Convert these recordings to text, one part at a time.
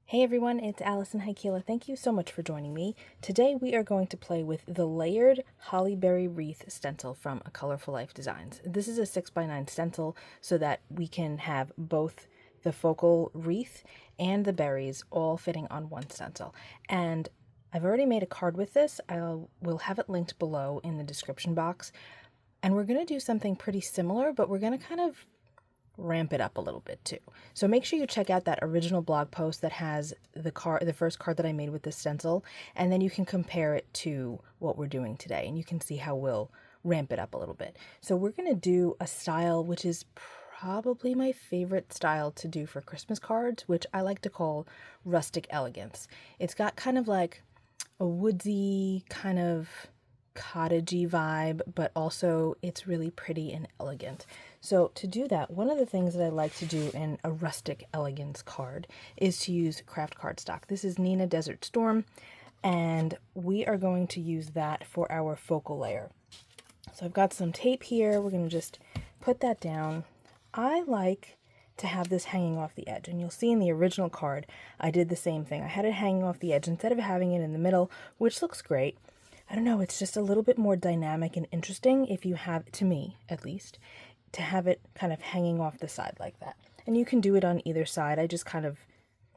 Hey everyone, it's Alison Heikkila. Thank you so much for joining me. Today we are going to play with the layered Hollyberry Wreath stencil from A Colorful Life Designs. This is a 6x9 stencil so that we can have both the focal wreath and the berries all fitting on one stencil. And I've already made a card with this. We'll have it linked below in the description box. And we're going to do something pretty similar, but we're going to kind of ramp it up a little bit too. So make sure you check out that original blog post that has the first card that I made with this stencil, and then you can compare it to what we're doing today, and you can see how we'll ramp it up a little bit. So we're going to do a style which is probably my favorite style to do for Christmas cards, which I like to call rustic elegance. It's got kind of like a woodsy kind of cottagey vibe, but also it's really pretty and elegant. So to do that, one of the things that I like to do in a rustic elegance card is to use craft cardstock. This is Neenah Desert Storm, and we are going to use that for our focal layer. So I've got some tape here. We're going to just put that down. I like to have this hanging off the edge, and you'll see in the original card I did the same thing. I had it hanging off the edge instead of having it in the middle, which looks great. I don't know, it's just a little bit more dynamic and interesting if you have, to me at least, to have it kind of hanging off the side like that. And you can do it on either side. I just kind of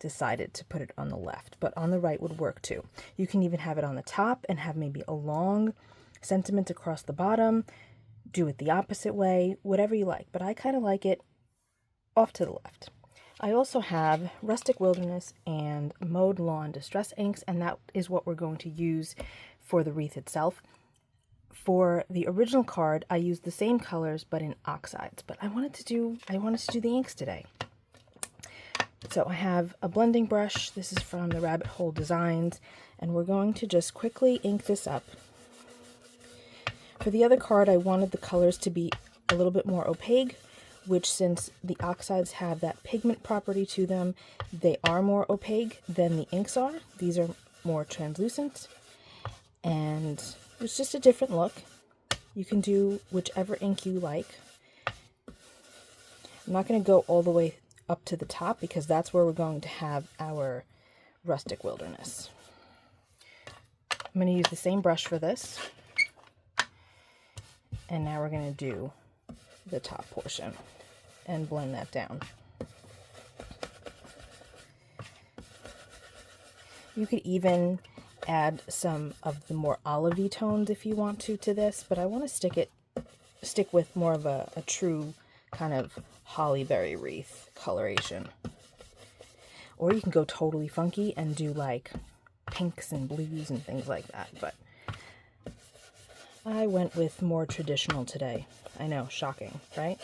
decided to put it on the left, but on the right would work too. You can even have it on the top and have maybe a long sentiment across the bottom. Do it the opposite way, whatever you like, but I kind of like it off to the left. I also have Rustic Wilderness and Mowed Lawn Distress inks, and that is what we're going to use for the wreath itself. For the original card, I used the same colors but in oxides, but I wanted to do the inks today. So I have a blending brush. This is from the Rabbit Hole Designs, and we're going to just quickly ink this up. For the other card, I wanted the colors to be a little bit more opaque, which, since the oxides have that pigment property to them, they are more opaque than the inks are. These are more translucent, and it's just a different look. You can do whichever ink you like. I'm not going to go all the way up to the top because that's where we're going to have our Rustic Wilderness. I'm going to use the same brush for this, and now we're going to do the top portion and blend that down. You could even add some of the more olivey tones if you want to this, but I want to stick with more of a true kind of Hollyberry wreath coloration. Or you can go totally funky and do like pinks and blues and things like that, but I went with more traditional today. I know, shocking, right?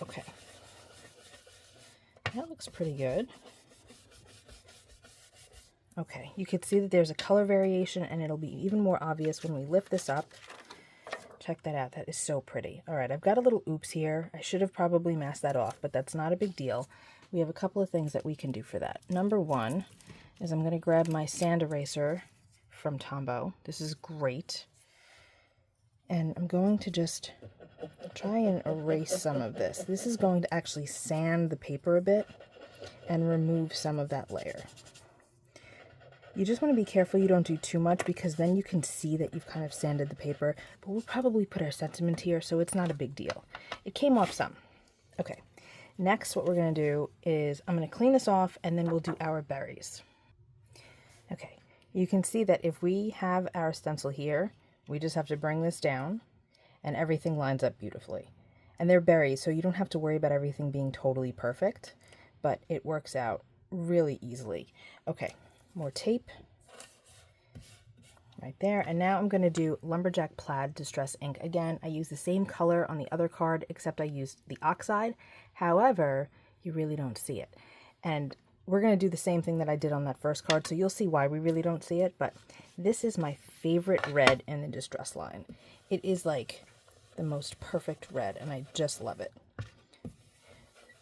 Okay. That looks pretty good. Okay, you can see that there's a color variation, and it'll be even more obvious when we lift this up. Check that out. That is so pretty. All right, I've got a little oops here. I should have probably masked that off, but that's not a big deal. We have a couple of things that we can do for that. Number one is I'm going to grab my sand eraser from Tombow. This is great. And I'm going to just try and erase some of this. This is going to actually sand the paper a bit and remove some of that layer. You just want to be careful you don't do too much, because then you can see that you've kind of sanded the paper, but we'll probably put our sentiment here, so it's not a big deal. It came off some. Okay, next what we're going to do is I'm going to clean this off, and then we'll do our berries. Okay, you can see that if we have our stencil here, we just have to bring this down, and everything lines up beautifully. And they're berries, so you don't have to worry about everything being totally perfect, but it works out really easily. Okay. More tape right there. And now I'm going to do Lumberjack Plaid Distress ink. Again, I use the same color on the other card, except I used the oxide. However, you really don't see it. And we're going to do the same thing that I did on that first card, so you'll see why we really don't see it. But this is my favorite red in the Distress line. It is like the most perfect red, and I just love it.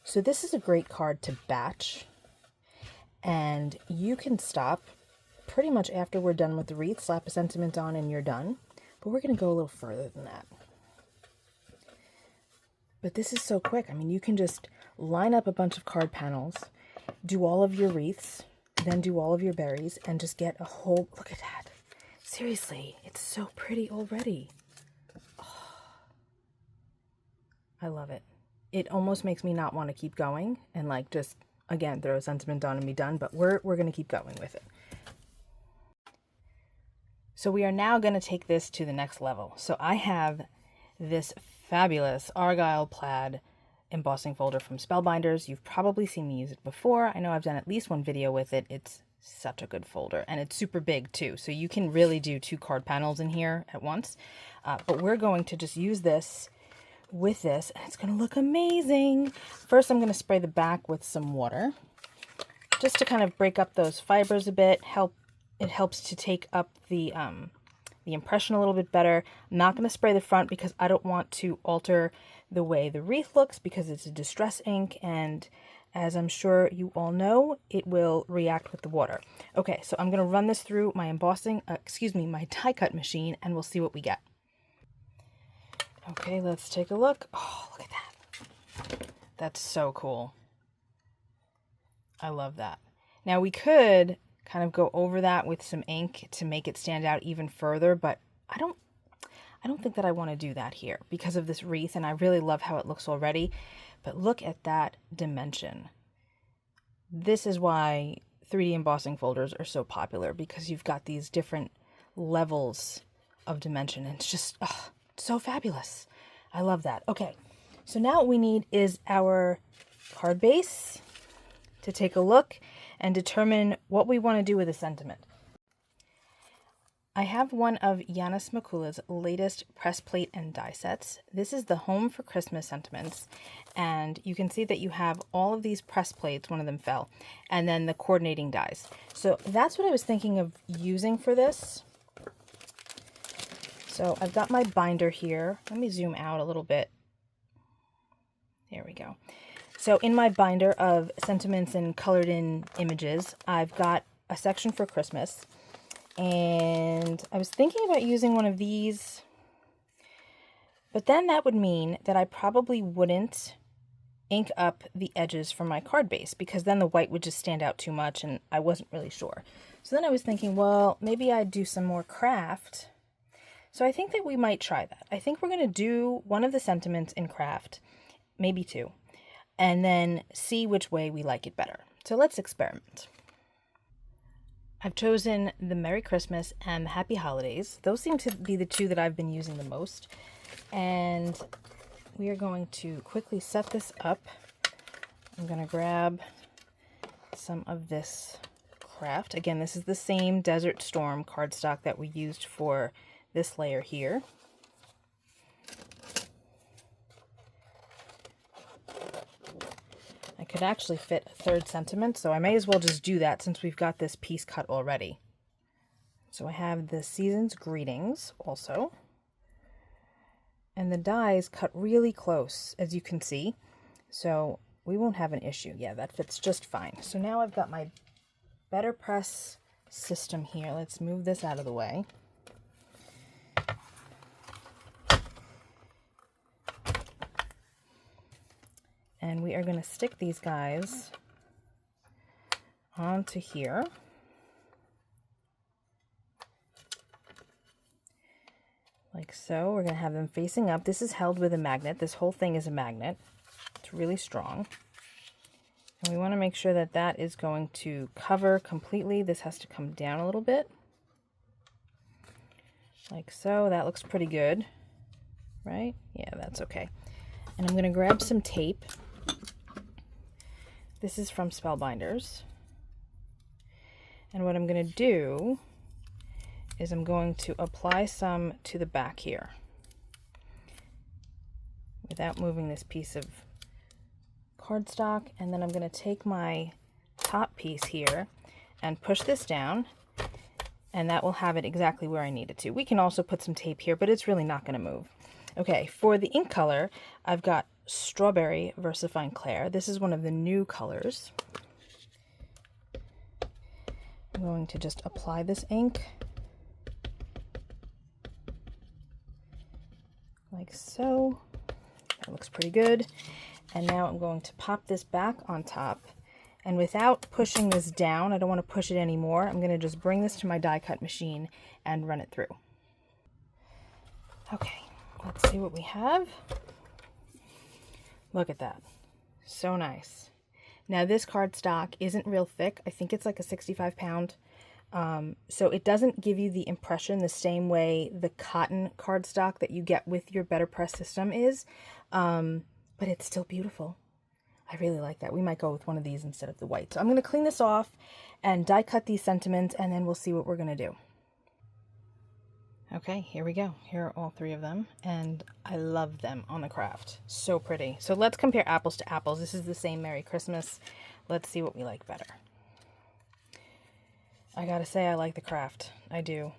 So this is a great card to batch. And you can stop pretty much after we're done with the wreath, slap a sentiment on, and you're done. But we're going to go a little further than that. But this is so quick. I mean, you can just line up a bunch of card panels, do all of your wreaths, then do all of your berries and just get a whole, look at that. Seriously, it's so pretty already. Oh, I love it. It almost makes me not want to keep going and like just, again, throw a sentiment on and be done, but we're going to keep going with it. So we are now going to take this to the next level. So I have this fabulous Argyle Plaid embossing folder from Spellbinders. You've probably seen me use it before. I know I've done at least one video with it. It's such a good folder, and it's super big too. So you can really do 2 card panels in here at once. But we're going to just use this with this, and it's going to look amazing. First, I'm going to spray the back with some water just to kind of break up those fibers a bit. It helps to take up the impression a little bit better. I'm not going to spray the front because I don't want to alter the way the wreath looks because it's a distress ink, and as I'm sure you all know, it will react with the water. Okay, so I'm going to run this through my my die cut machine, and we'll see what we get. Okay, let's take a look. Oh, look at that. That's so cool. I love that. Now we could kind of go over that with some ink to make it stand out even further, but I don't think that I want to do that here because of this wreath, and I really love how it looks already. But look at that dimension. This is why 3D embossing folders are so popular, because you've got these different levels of dimension, and it's just so fabulous. I love that. Okay, so now what we need is our card base to take a look and determine what we want to do with a sentiment. I have one of Janis Makula's latest press plate and die sets. This is the Home for Christmas sentiments, and you can see that you have all of these press plates, one of them fell, and then the coordinating dies. So that's what I was thinking of using for this. So I've got my binder here. Let me zoom out a little bit. There we go. So in my binder of sentiments and colored in images, I've got a section for Christmas. And I was thinking about using one of these, but then that would mean that I probably wouldn't ink up the edges from my card base, because then the white would just stand out too much, and I wasn't really sure. So then I was thinking, well, maybe I'd do some more craft. So I think that we might try that. I think we're going to do one of the sentiments in craft, maybe 2, and then see which way we like it better. So let's experiment. I've chosen the Merry Christmas and the Happy Holidays. Those seem to be the 2 that I've been using the most. And we are going to quickly set this up. I'm going to grab some of this craft. Again, this is the same Desert Storm cardstock that we used for this layer here. I could actually fit a 3rd sentiment, so I may as well just do that since we've got this piece cut already. So I have the Season's Greetings also. And the dies cut really close, as you can see. So we won't have an issue. Yeah, that fits just fine. So now I've got my Better Press system here. Let's move this out of the way. And we are going to stick these guys onto here. Like so. We're going to have them facing up. This is held with a magnet. This whole thing is a magnet. It's really strong. And we want to make sure that that is going to cover completely. This has to come down a little bit. Like so. That looks pretty good. Right? Yeah, that's okay. And I'm going to grab some tape. This is from Spellbinders. And what I'm going to do is I'm going to apply some to the back here without moving this piece of cardstock. And then I'm going to take my top piece here and push this down, and that will have it exactly where I need it to. We can also put some tape here, but it's really not going to move. Okay, for the ink color, I've got Strawberry VersaFine Clair. This is one of the new colors. I'm going to just apply this ink like so. That looks pretty good. And now I'm going to pop this back on top, And without pushing this down, I don't want to push it anymore, I'm going to just bring this to my die cut machine and run it through. Okay, let's see what we have. Look at that. So nice. Now this cardstock isn't real thick. I think it's like a 65 pound. So it doesn't give you the impression the same way the cotton cardstock that you get with your Better Press system is. But it's still beautiful. I really like that. We might go with one of these instead of the white. So I'm going to clean this off and die cut these sentiments, and then we'll see what we're going to do. Okay, here we go. Here are all 3 of them, and I love them on the craft. So pretty. So let's compare apples to apples. This is the same Merry Christmas. Let's see what we like better. I gotta say, I like the craft. I do.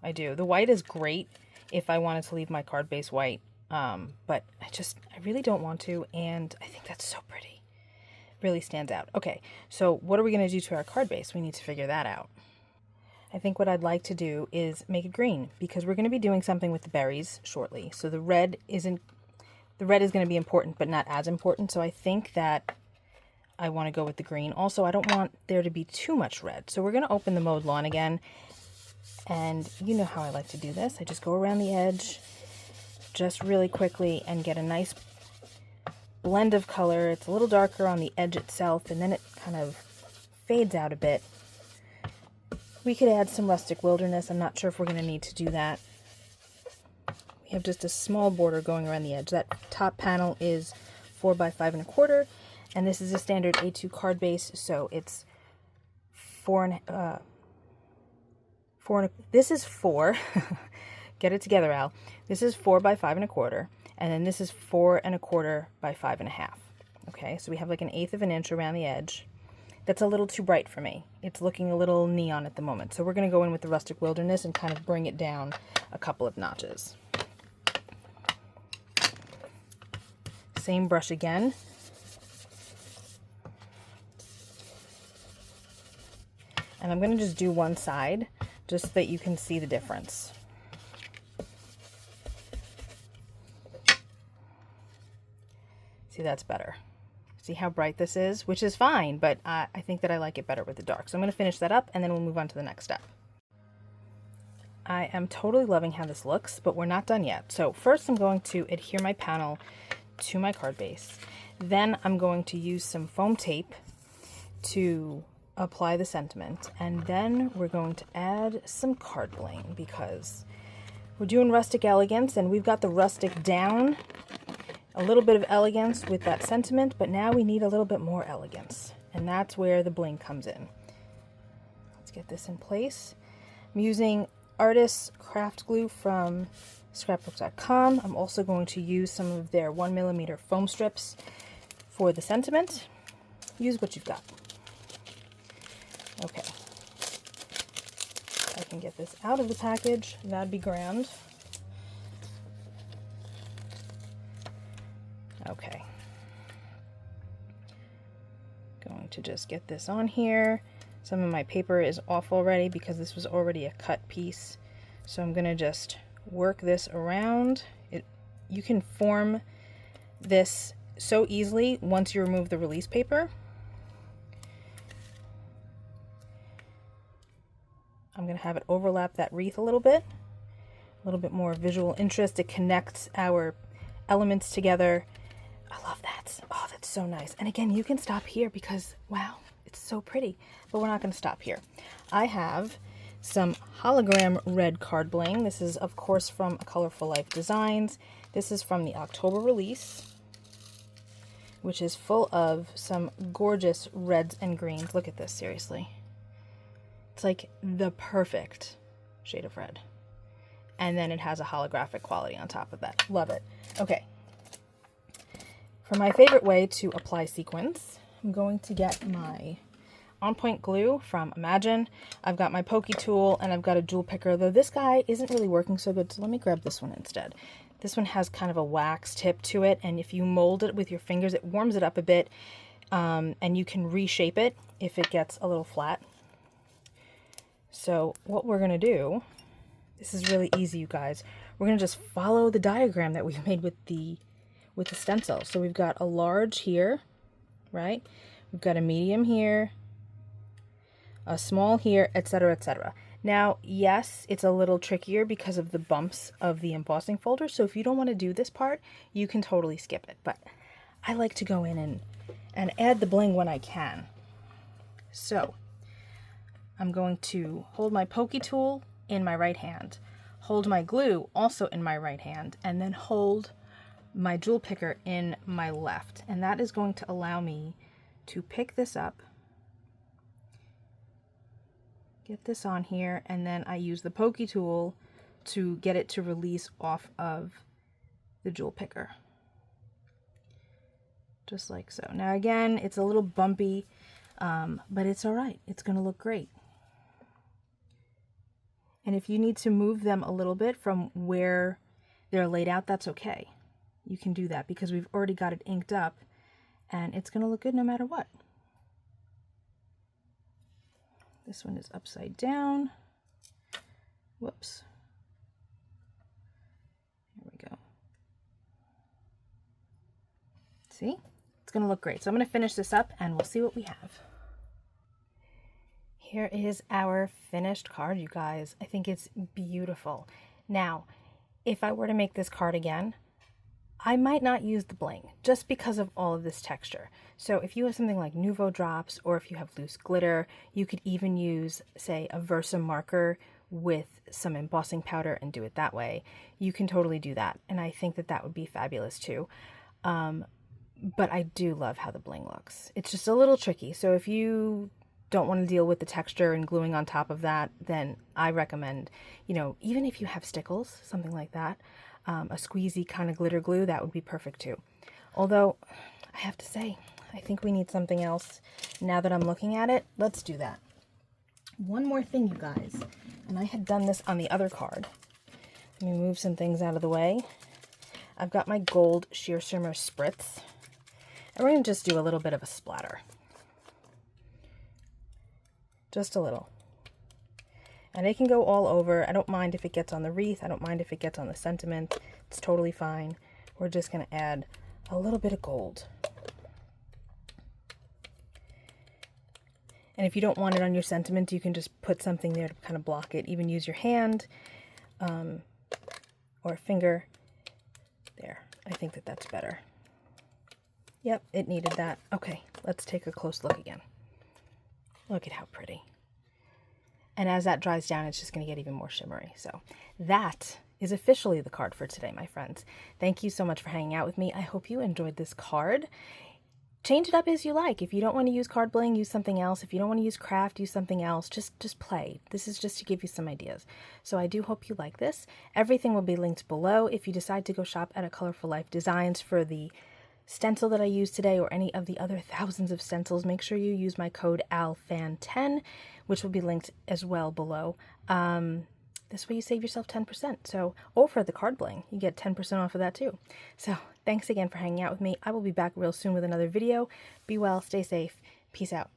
I do. The white is great if I wanted to leave my card base white, but I really don't want to, and I think that's so pretty. Really stands out. Okay, so what are we going to do to our card base? We need to figure that out. I think what I'd like to do is make it green, because we're going to be doing something with the berries shortly. So the red is going to be important, but not as important. So I think that I want to go with the green. Also, I don't want there to be too much red. So we're going to open the Mowed Lawn again. And you know how I like to do this. I just go around the edge just really quickly and get a nice blend of color. It's a little darker on the edge itself, and then it kind of fades out a bit. We could add some Rustic Wilderness. I'm not sure if we're going to need to do that. We have just a small border going around the edge. That top panel is 4 by 5 1/4, and this is a standard A2 card base, so it's this is 4. Get it together, Al. This is 4 by 5 1/4, and then this is 4 1/4 by 5 1/2. Okay, so we have like 1/8 of an inch around the edge. That's a little too bright for me. It's looking a little neon at the moment. So we're going to go in with the Rustic Wilderness and kind of bring it down a couple of notches. Same brush again. And I'm going to just do one side just so that you can see the difference. See, that's better. See how bright this is, which is fine, but I think that I like it better with the dark. So I'm going to finish that up, and then we'll move on to the next step. I am totally loving how this looks, but we're not done yet. So first I'm going to adhere my panel to my card base. Then I'm going to use some foam tape to apply the sentiment, and then we're going to add some card bling because we're doing rustic elegance, and we've got the rustic down. A little bit of elegance with that sentiment, but now we need a little bit more elegance, and that's where the bling comes in. Let's get this in place. I'm using Artis craft glue from scrapbook.com. I'm also going to use some of their 1mm foam strips for the sentiment. Use what you've got. Okay. If I can get this out of the package, that'd be grand. Okay, going to just get this on here. Some of my paper is off already because this was already a cut piece. So I'm going to just work this around. You can form this so easily once you remove the release paper. I'm going to have it overlap that wreath a little bit more visual interest. It connects our elements together. I love that. Oh, that's so nice. And again, you can stop here because, wow, it's so pretty. But we're not going to stop here. I have some hologram red card bling. This is, of course, from A Colorful Life Designs. This is from the October release, which is full of some gorgeous reds and greens. Look at this, seriously. It's like the perfect shade of red. And then it has a holographic quality on top of that. Love it. Okay. For my favorite way to apply sequins, I'm going to get my On Point glue from Imagine. I've got my pokey tool and I've got a jewel picker, though this guy isn't really working so good, so let me grab this one instead. This one has kind of a wax tip to it, and if you mold it with your fingers, it warms it up a bit, and you can reshape it if it gets a little flat. So what we're going to do, this is really easy, you guys. We're going to just follow the diagram that we made with the stencil. So we've got a large here, right? We've got a medium here, a small here, etc., etc. Now, yes, it's a little trickier because of the bumps of the embossing folder, so if you don't want to do this part, you can totally skip it. But I like to go in and add the bling when I can. So I'm going to hold my pokey tool in my right hand, hold my glue also in my right hand, and then hold my jewel picker in my left. And that is going to allow me to pick this up, get this on here, and then I use the pokey tool to get it to release off of the jewel picker. Just like so. Now again, it's a little bumpy, but it's all right. It's going to look great. And if you need to move them a little bit from where they're laid out, that's okay. You can do that because we've already got it inked up, and it's going to look good no matter what. This one is upside down. Whoops. Here we go. See? It's going to look great. So I'm going to finish this up and we'll see what we have. Here is our finished card, you guys. I think it's beautiful. Now, if I were to make this card again, I might not use the bling just because of all of this texture. So if you have something like Nouveau drops, or if you have loose glitter, you could even use, say, a Versa marker with some embossing powder and do it that way. You can totally do that. And I think that that would be fabulous too. But I do love how the bling looks. It's just a little tricky. So if you don't want to deal with the texture and gluing on top of that, then I recommend, you know, even if you have stickles, something like that, a squeezy kind of glitter glue, that would be perfect too. Although, I have to say, I think we need something else. Now that I'm looking at it, let's do that. One more thing, you guys, and I had done this on the other card. Let me move some things out of the way. I've got my gold sheer shimmer spritz, and we're going to just do a little bit of a splatter. Just a little. And it can go all over. I don't mind if it gets on the wreath. I don't mind if it gets on the sentiment. It's totally fine. We're just going to add a little bit of gold. And if you don't want it on your sentiment, you can just put something there to kind of block it. Even use your hand or a finger. There. I think that that's better. Yep, it needed that. Okay, let's take a close look again. Look at how pretty. And as that dries down, it's just going to get even more shimmery. So that is officially the card for today, my friends. Thank you so much for hanging out with me. I hope you enjoyed this card. Change it up as you like. If you don't want to use card bling, use something else. If you don't want to use craft, use something else. Just play. This is just to give you some ideas. So I do hope you like this. Everything will be linked below. If you decide to go shop at A Colorful Life Designs for the stencil that I used today or any of the other thousands of stencils, make sure you use my code ALFAN10, which will be linked as well below. This way you save yourself 10%. So, or for the card bling, you get 10% off of that too. So thanks again for hanging out with me. I will be back real soon with another video. Be well, stay safe. Peace out.